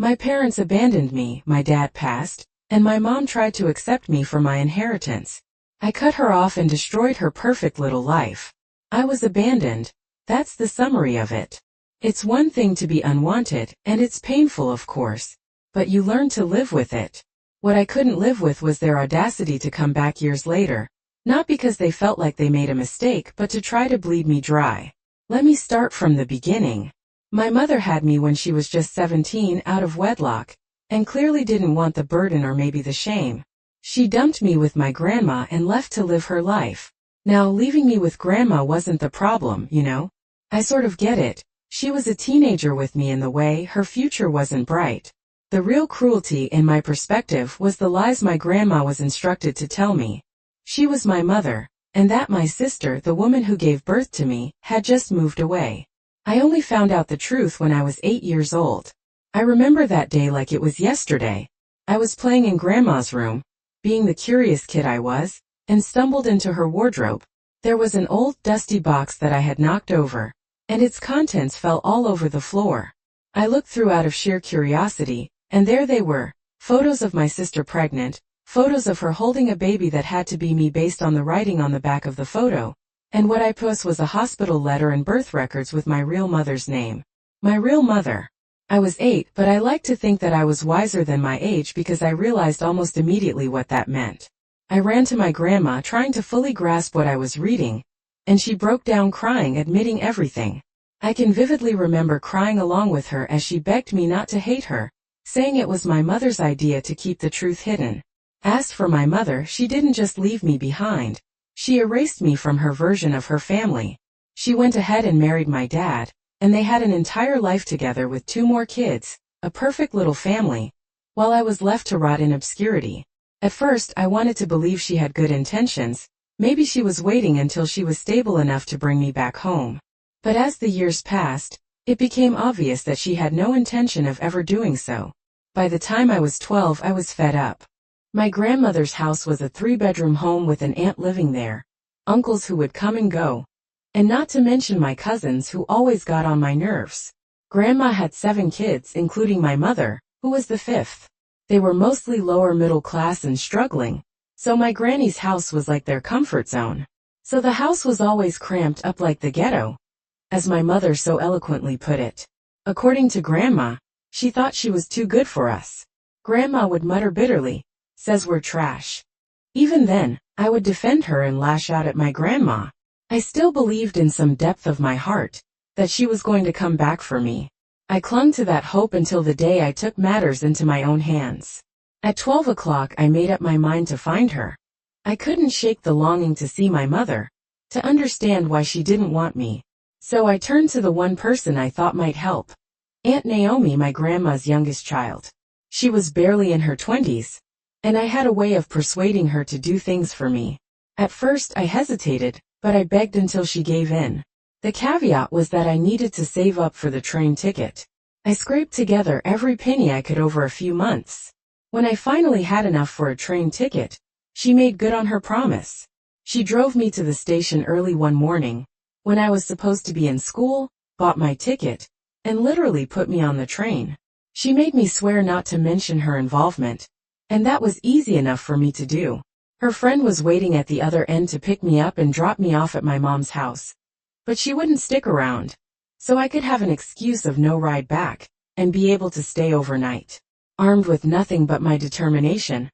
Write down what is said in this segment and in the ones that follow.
My parents abandoned me, my dad passed, and my mom tried to accept me for my inheritance. I cut her off and destroyed her perfect little life. I was abandoned. That's the summary of it. It's one thing to be unwanted, and it's painful of course, but you learn to live with it. What I couldn't live with was their audacity to come back years later, not because they felt like they made a mistake but to try to bleed me dry. Let me start from the beginning. My mother had me when she was just 17 out of wedlock, and clearly didn't want the burden or maybe the shame. She dumped me with my grandma and left to live her life. Now, leaving me with grandma wasn't the problem, you know? I sort of get it. She was a teenager with me in the way her future wasn't bright. The real cruelty in my perspective was the lies my grandma was instructed to tell me. She was my mother, and that my sister, the woman who gave birth to me, had just moved away. I only found out the truth when I was 8 years old. I remember that day like it was yesterday. I was playing in Grandma's room, being the curious kid I was, and stumbled into her wardrobe. There was an old, dusty box that I had knocked over, and its contents fell all over the floor. I looked through out of sheer curiosity, and there they were, photos of my sister pregnant, photos of her holding a baby that had to be me based on the writing on the back of the photo, and what I posted was a hospital letter and birth records with my real mother's name. My real mother. I was 8, but I like to think that I was wiser than my age because I realized almost immediately what that meant. I ran to my grandma trying to fully grasp what I was reading, and she broke down crying, admitting everything. I can vividly remember crying along with her as she begged me not to hate her, saying it was my mother's idea to keep the truth hidden. As for my mother, she didn't just leave me behind. She erased me from her version of her family. She went ahead and married my dad, and they had an entire life together with 2 more kids, a perfect little family, while I was left to rot in obscurity. At first, I wanted to believe she had good intentions. Maybe she was waiting until she was stable enough to bring me back home. But as the years passed, it became obvious that she had no intention of ever doing so. By the time I was 12, I was fed up. My grandmother's house was a 3-bedroom home with an aunt living there, uncles who would come and go, and not to mention my cousins who always got on my nerves. Grandma had 7 kids, including my mother, who was the 5th. They were mostly lower middle class and struggling, so my granny's house was like their comfort zone. So the house was always cramped up like the ghetto, as my mother so eloquently put it. According to Grandma, she thought she was too good for us. Grandma would mutter bitterly, "Says we're trash." Even then, I would defend her and lash out at my grandma. I still believed in some depth of my heart that she was going to come back for me. I clung to that hope until the day I took matters into my own hands. At 12 o'clock I made up my mind to find her. I couldn't shake the longing to see my mother, to understand why she didn't want me. So I turned to the one person I thought might help. Aunt Naomi, my grandma's youngest child. She was barely in her 20s, and I had a way of persuading her to do things for me. At first I hesitated, but I begged until she gave in. The caveat was that I needed to save up for the train ticket. I scraped together every penny I could over a few months. When I finally had enough for a train ticket, she made good on her promise. She drove me to the station early one morning, when I was supposed to be in school, bought my ticket, and literally put me on the train. She made me swear not to mention her involvement, and that was easy enough for me to do. Her friend was waiting at the other end to pick me up and drop me off at my mom's house. But she wouldn't stick around, so I could have an excuse of no ride back, and be able to stay overnight. Armed with nothing but my determination,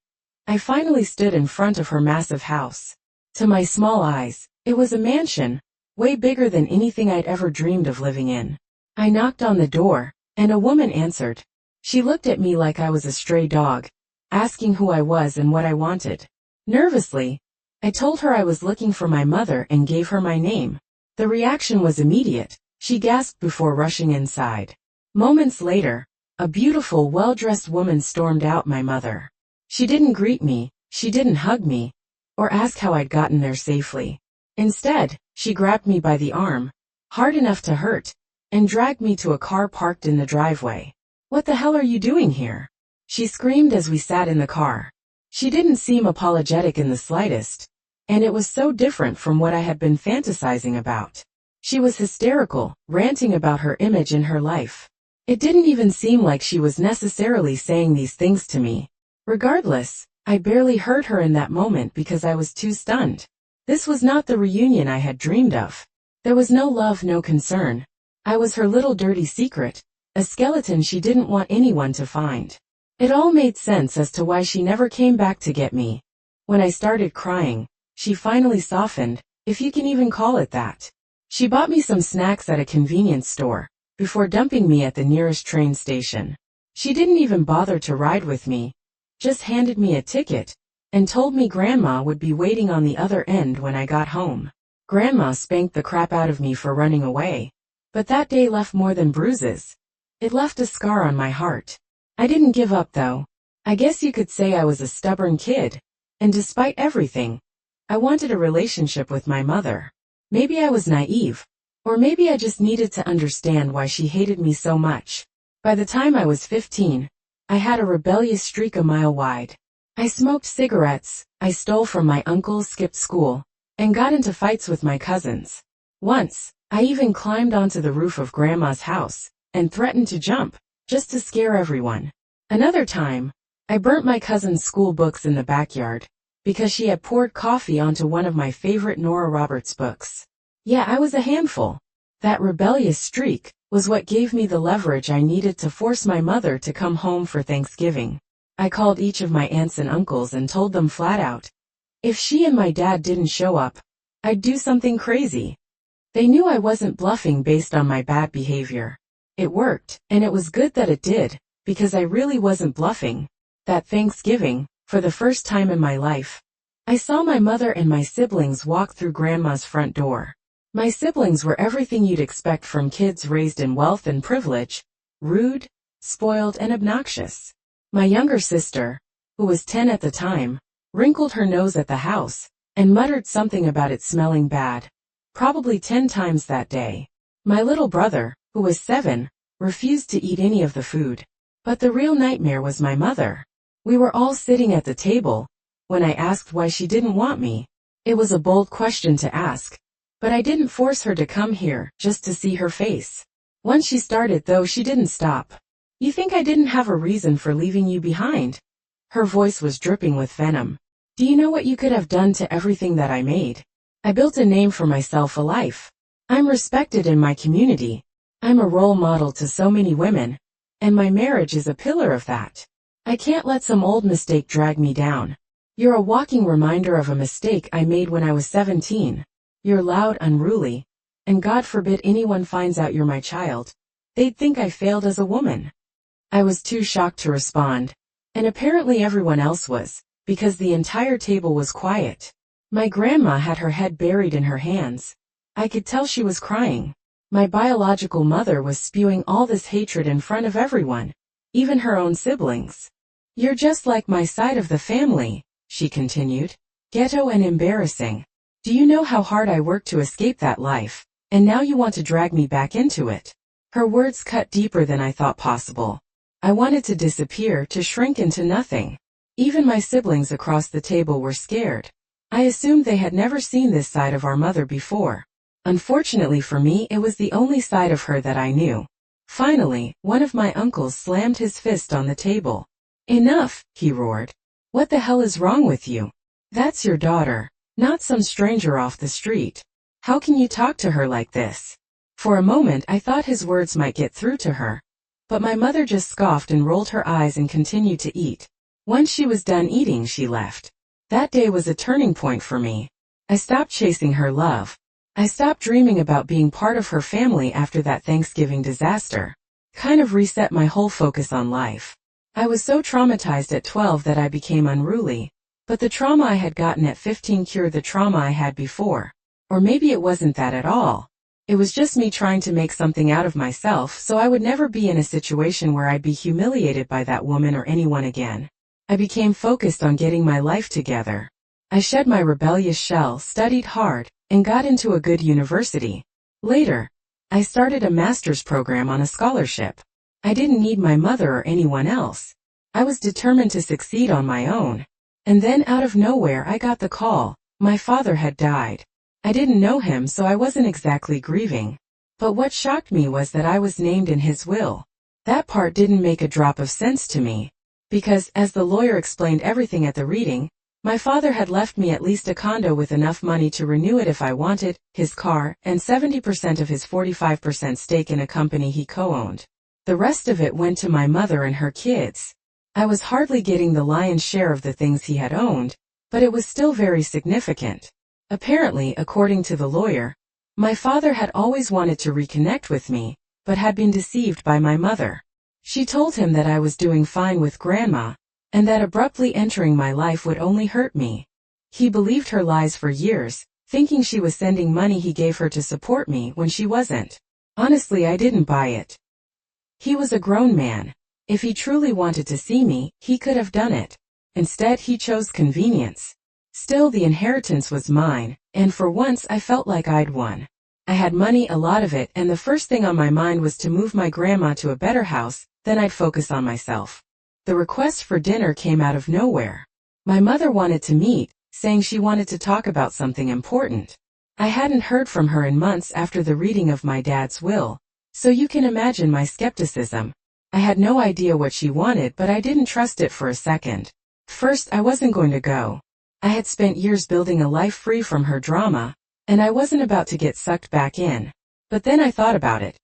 I finally stood in front of her massive house. To my small eyes, it was a mansion, way bigger than anything I'd ever dreamed of living in. I knocked on the door, and a woman answered. She looked at me like I was a stray dog, asking who I was and what I wanted. Nervously, I told her I was looking for my mother and gave her my name. The reaction was immediate. She gasped before rushing inside. Moments later, a beautiful, well-dressed woman stormed out. My mother. She didn't greet me, she didn't hug me, or ask how I'd gotten there safely. Instead, she grabbed me by the arm, hard enough to hurt, and dragged me to a car parked in the driveway. "What the hell are you doing here?" she screamed as we sat in the car. She didn't seem apologetic in the slightest, and it was so different from what I had been fantasizing about. She was hysterical, ranting about her image and her life. It didn't even seem like she was necessarily saying these things to me. Regardless, I barely heard her in that moment because I was too stunned. This was not the reunion I had dreamed of. There was no love, no concern. I was her little dirty secret, a skeleton she didn't want anyone to find. It all made sense as to why she never came back to get me. When I started crying, she finally softened, if you can even call it that. She bought me some snacks at a convenience store, before dumping me at the nearest train station. She didn't even bother to ride with me, just handed me a ticket, and told me Grandma would be waiting on the other end when I got home. Grandma spanked the crap out of me for running away, but that day left more than bruises. It left a scar on my heart. I didn't give up though. I guess you could say I was a stubborn kid, and despite everything, I wanted a relationship with my mother. Maybe I was naive, or maybe I just needed to understand why she hated me so much. By the time I was 15, I had a rebellious streak a mile wide. I smoked cigarettes, I stole from my uncles, skipped school, and got into fights with my cousins. Once, I even climbed onto the roof of Grandma's house and threatened to jump, just to scare everyone. Another time, I burnt my cousin's school books in the backyard because she had poured coffee onto one of my favorite Nora Roberts books. Yeah, I was a handful. That rebellious streak was what gave me the leverage I needed to force my mother to come home for Thanksgiving. I called each of my aunts and uncles and told them flat out, if she and my dad didn't show up, I'd do something crazy. They knew I wasn't bluffing based on my bad behavior. It worked, and it was good that it did, because I really wasn't bluffing. That Thanksgiving, for the first time in my life, I saw my mother and my siblings walk through Grandma's front door. My siblings were everything you'd expect from kids raised in wealth and privilege, rude, spoiled, and obnoxious. My younger sister, who was 10 at the time, wrinkled her nose at the house and muttered something about it smelling bad, probably 10 times that day. My little brother, who was 7, refused to eat any of the food. But the real nightmare was my mother. We were all sitting at the table when I asked why she didn't want me. It was a bold question to ask, but I didn't force her to come here just to see her face. Once she started though, she didn't stop. You think I didn't have a reason for leaving you behind? Her voice was dripping with venom. Do you know what you could have done to everything that I made? I built a name for myself, a life. I'm respected in my community. I'm a role model to so many women, and my marriage is a pillar of that. I can't let some old mistake drag me down. You're a walking reminder of a mistake I made when I was 17. You're loud, unruly, and God forbid anyone finds out you're my child. They'd think I failed as a woman. I was too shocked to respond, and apparently everyone else was, because the entire table was quiet. My grandma had her head buried in her hands. I could tell she was crying. My biological mother was spewing all this hatred in front of everyone, even her own siblings. You're just like my side of the family, she continued. Ghetto and embarrassing. Do you know how hard I worked to escape that life, and now you want to drag me back into it? Her words cut deeper than I thought possible. I wanted to disappear, to shrink into nothing. Even my siblings across the table were scared. I assumed they had never seen this side of our mother before. Unfortunately for me, it was the only side of her that I knew. Finally, one of my uncles slammed his fist on the table. Enough, he roared. What the hell is wrong with you? That's your daughter, not some stranger off the street. How can you talk to her like this? For a moment I thought his words might get through to her. But my mother just scoffed and rolled her eyes and continued to eat. Once she was done eating, she left. That day was a turning point for me. I stopped chasing her love. I stopped dreaming about being part of her family after that Thanksgiving disaster. Kind of reset my whole focus on life. I was so traumatized at 12 that I became unruly. But the trauma I had gotten at 15 cured the trauma I had before. Or maybe it wasn't that at all. It was just me trying to make something out of myself so I would never be in a situation where I'd be humiliated by that woman or anyone again. I became focused on getting my life together. I shed my rebellious shell, studied hard, and got into a good university. Later, I started a master's program on a scholarship. I didn't need my mother or anyone else. I was determined to succeed on my own. And then out of nowhere I got the call. My father had died. I didn't know him, so I wasn't exactly grieving. But what shocked me was that I was named in his will. That part didn't make a drop of sense to me. Because, as the lawyer explained everything at the reading, my father had left me at least a condo with enough money to renew it if I wanted, his car, and 70% of his 45% stake in a company he co-owned. The rest of it went to my mother and her kids. I was hardly getting the lion's share of the things he had owned, but it was still very significant. Apparently, according to the lawyer, my father had always wanted to reconnect with me, but had been deceived by my mother. She told him that I was doing fine with Grandma, and that abruptly entering my life would only hurt me. He believed her lies for years, thinking she was sending money he gave her to support me when she wasn't. Honestly, I didn't buy it. He was a grown man. If he truly wanted to see me, he could have done it. Instead, he chose convenience. Still, the inheritance was mine, and for once I felt like I'd won. I had money, a lot of it, and the first thing on my mind was to move my grandma to a better house, then I'd focus on myself. The request for dinner came out of nowhere. My mother wanted to meet, saying she wanted to talk about something important. I hadn't heard from her in months after the reading of my dad's will, so you can imagine my skepticism. I had no idea what she wanted, but I didn't trust it for a second. First, I wasn't going to go. I had spent years building a life free from her drama, and I wasn't about to get sucked back in. But then I thought about it.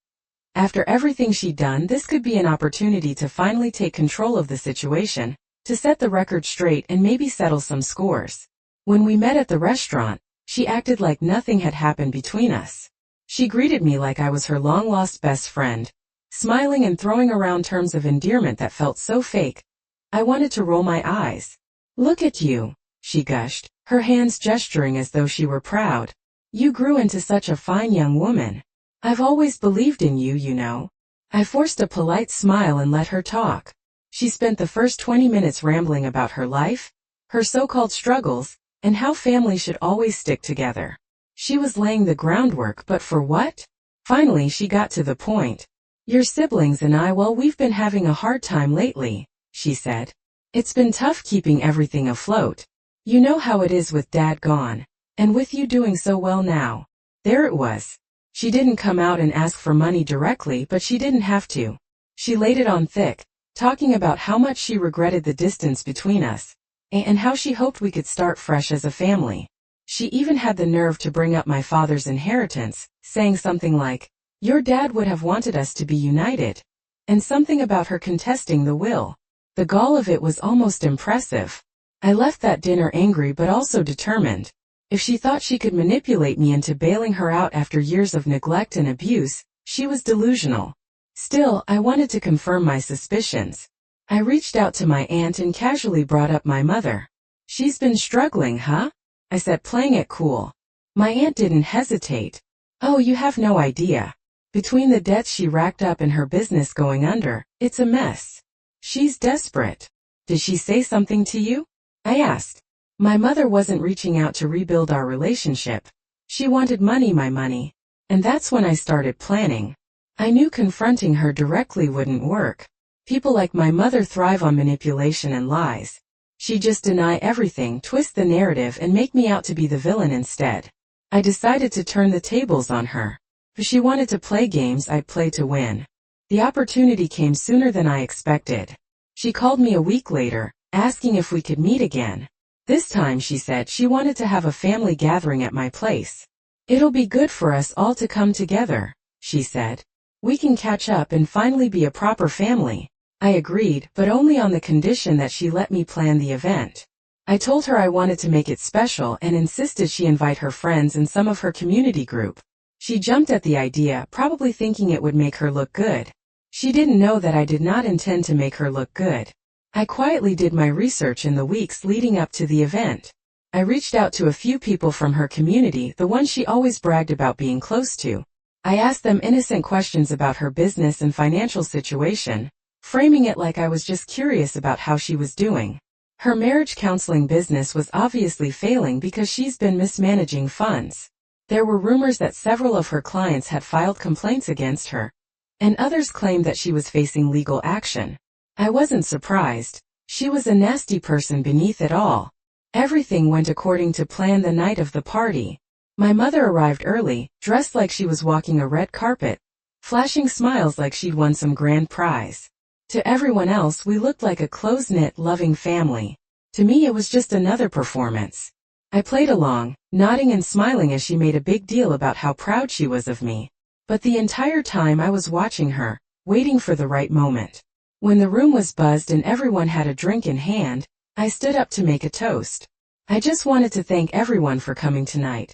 After everything she'd done, this could be an opportunity to finally take control of the situation, to set the record straight and maybe settle some scores. When we met at the restaurant, she acted like nothing had happened between us. She greeted me like I was her long-lost best friend, smiling and throwing around terms of endearment that felt so fake. I wanted to roll my eyes. "Look at you," she gushed, her hands gesturing as though she were proud. "You grew into such a fine young woman. I've always believed in you, you know." I forced a polite smile and let her talk. She spent the first 20 minutes rambling about her life, her so-called struggles, and how family should always stick together. She was laying the groundwork, but for what? Finally, she got to the point. "Your siblings and I, well, we've been having a hard time lately," she said. "It's been tough keeping everything afloat. You know how it is with Dad gone, and with you doing so well now." There it was. She didn't come out and ask for money directly, but she didn't have to. She laid it on thick, talking about how much she regretted the distance between us, and how she hoped we could start fresh as a family. She even had the nerve to bring up my father's inheritance, saying something like, "Your dad would have wanted us to be united," and something about her contesting the will. The gall of it was almost impressive. I left that dinner angry but also determined. If she thought she could manipulate me into bailing her out after years of neglect and abuse, she was delusional. Still, I wanted to confirm my suspicions. I reached out to my aunt and casually brought up my mother. "She's been struggling, huh?" I said, playing it cool. My aunt didn't hesitate. "Oh, you have no idea. Between the debts she racked up and her business going under, it's a mess. She's desperate." "Did she say something to you?" I asked. My mother wasn't reaching out to rebuild our relationship. She wanted money, my money. And that's when I started planning. I knew confronting her directly wouldn't work. People like my mother thrive on manipulation and lies. She'd just deny everything, twist the narrative, and make me out to be the villain instead. I decided to turn the tables on her. If she wanted to play games, I'd play to win. The opportunity came sooner than I expected. She called me a week later, asking if we could meet again. This time, she said, she wanted to have a family gathering at my place. "It'll be good for us all to come together," she said. "We can catch up and finally be a proper family." I agreed, but only on the condition that she let me plan the event. I told her I wanted to make it special and insisted she invite her friends and some of her community group. She jumped at the idea, probably thinking it would make her look good. She didn't know that I did not intend to make her look good. I quietly did my research in the weeks leading up to the event. I reached out to a few people from her community, the ones she always bragged about being close to. I asked them innocent questions about her business and financial situation, framing it like I was just curious about how she was doing. Her marriage counseling business was obviously failing because she's been mismanaging funds. There were rumors that several of her clients had filed complaints against her, and others claimed that she was facing legal action. I wasn't surprised. She was a nasty person beneath it all. Everything went according to plan the night of the party. My mother arrived early, dressed like she was walking a red carpet. flashing smiles like she'd won some grand prize. To everyone else, we looked like a close-knit, loving family. To me, it was just another performance. I played along, nodding and smiling as she made a big deal about how proud she was of me. But the entire time I was watching her, waiting for the right moment. When the room was buzzed and everyone had a drink in hand, I stood up to make a toast. I just wanted to thank everyone for coming tonight.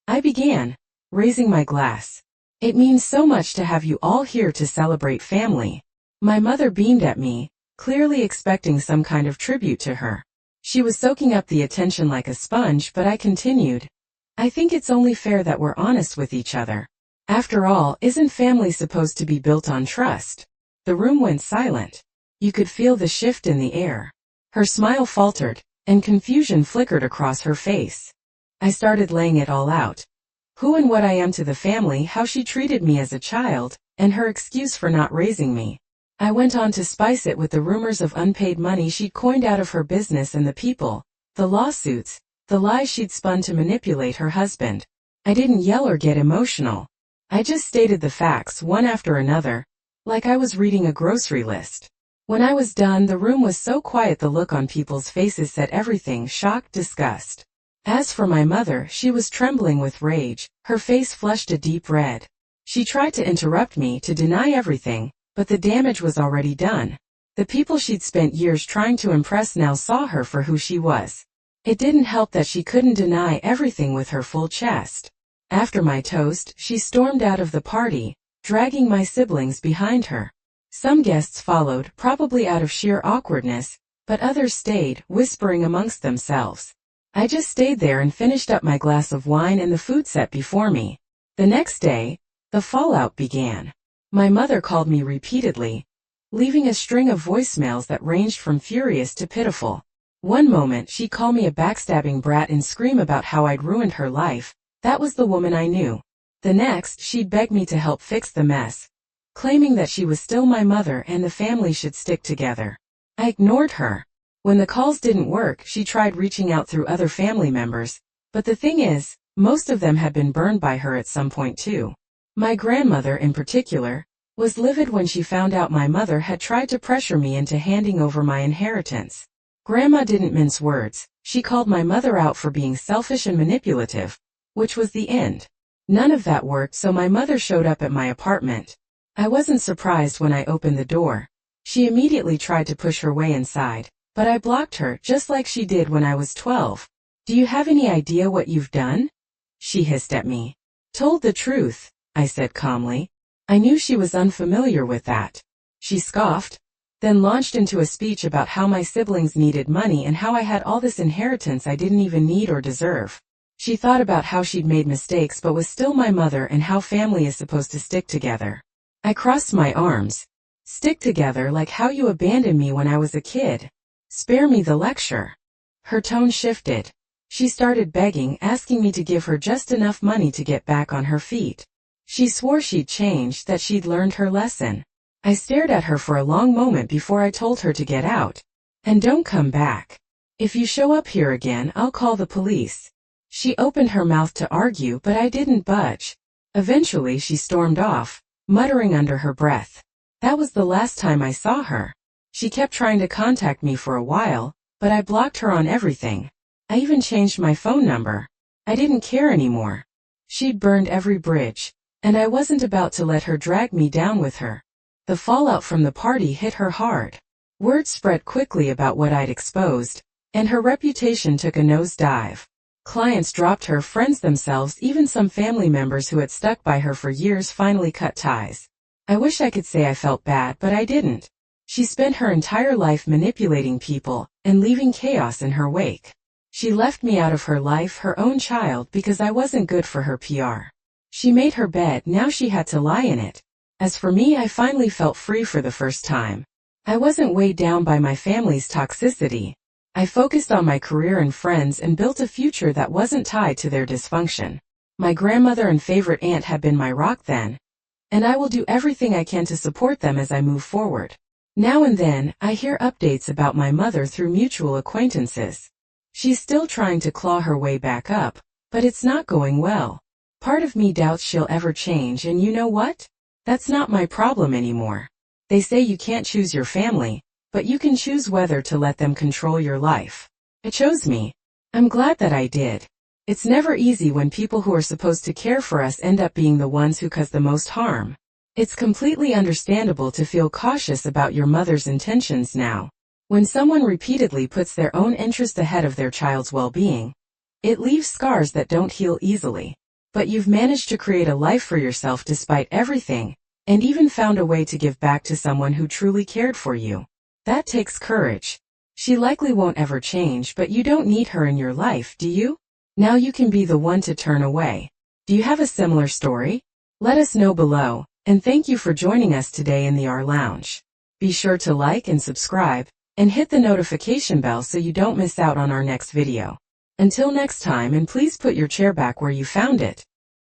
I began, raising my glass. It means so much to have you all here to celebrate family. My mother beamed at me, clearly expecting some kind of tribute to her. She was soaking up the attention like a sponge, but I continued. I think it's only fair that we're honest with each other. After all, isn't family supposed to be built on trust? The room went silent. You could feel the shift in the air. Her smile faltered, and confusion flickered across her face. I started laying it all out. Who and what I am to the family, how she treated me as a child, and her excuse for not raising me. I went on to spice it with the rumors of unpaid money she'd coined out of her business and the people, the lawsuits, the lies she'd spun to manipulate her husband. I didn't yell or get emotional. I just stated the facts one after another, like I was reading a grocery list. When I was done, the room was so quiet the look on people's faces said everything: shock, disgust. As for my mother, she was trembling with rage, her face flushed a deep red. She tried to interrupt me, to deny everything, but the damage was already done. The people she'd spent years trying to impress now saw her for who she was. It didn't help that she couldn't deny everything with her full chest. After my toast, she stormed out of the party, dragging my siblings behind her. Some guests followed, probably out of sheer awkwardness, but others stayed, whispering amongst themselves. I just stayed there and finished up my glass of wine and the food set before me. The next day, the fallout began. My mother called me repeatedly, leaving a string of voicemails that ranged from furious to pitiful. One moment she'd call me a backstabbing brat and scream about how I'd ruined her life. That was the woman I knew. The next, she'd beg me to help fix the mess, claiming that she was still my mother and the family should stick together. I ignored her. When the calls didn't work, she tried reaching out through other family members, but the thing is, most of them had been burned by her at some point too. My grandmother, in particular, was livid when she found out my mother had tried to pressure me into handing over my inheritance. Grandma didn't mince words. She called my mother out for being selfish and manipulative, which was the end. None of that worked, so my mother showed up at my apartment. I wasn't surprised when I opened the door. She immediately tried to push her way inside, but I blocked her just like she did when I was 12. Do you have any idea what you've done? She hissed at me. Told the truth, I said calmly. I knew she was unfamiliar with that. She scoffed, then launched into a speech about how my siblings needed money and how I had all this inheritance I didn't even need or deserve. She thought about how she'd made mistakes but was still my mother and how family is supposed to stick together. I crossed my arms. Stick together like how you abandoned me when I was a kid. Spare me the lecture. Her tone shifted. She started begging, asking me to give her just enough money to get back on her feet. She swore she'd changed, that she'd learned her lesson. I stared at her for a long moment before I told her to get out. And don't come back. If you show up here again, I'll call the police. She opened her mouth to argue, but I didn't budge. Eventually she stormed off, muttering under her breath. That was the last time I saw her. She kept trying to contact me for a while, but I blocked her on everything. I even changed my phone number. I didn't care anymore. She'd burned every bridge, and I wasn't about to let her drag me down with her. The fallout from the party hit her hard. Word spread quickly about what I'd exposed, and her reputation took a nosedive. Clients dropped her, friends themselves, even some family members who had stuck by her for years finally cut ties. I wish I could say I felt bad, but I didn't. She spent her entire life manipulating people and leaving chaos in her wake. She left me out of her life, her own child, because I wasn't good for her PR. She made her bed, now she had to lie in it. As for me, I finally felt free for the first time. I wasn't weighed down by my family's toxicity. I focused on my career and friends and built a future that wasn't tied to their dysfunction. My grandmother and favorite aunt had been my rock then, and I will do everything I can to support them as I move forward. Now and then, I hear updates about my mother through mutual acquaintances. She's still trying to claw her way back up, but it's not going well. Part of me doubts she'll ever change, and you know what? That's not my problem anymore. They say you can't choose your family, but you can choose whether to let them control your life. I chose me. I'm glad that I did. It's never easy when people who are supposed to care for us end up being the ones who cause the most harm. It's completely understandable to feel cautious about your mother's intentions now. When someone repeatedly puts their own interest ahead of their child's well-being, it leaves scars that don't heal easily. But you've managed to create a life for yourself despite everything, and even found a way to give back to someone who truly cared for you. That takes courage. She likely won't ever change, but you don't need her in your life, do you? Now you can be the one to turn away. Do you have a similar story? Let us know below, and thank you for joining us today in the R Lounge. Be sure to like and subscribe, and hit the notification bell so you don't miss out on our next video. Until next time, and please put your chair back where you found it.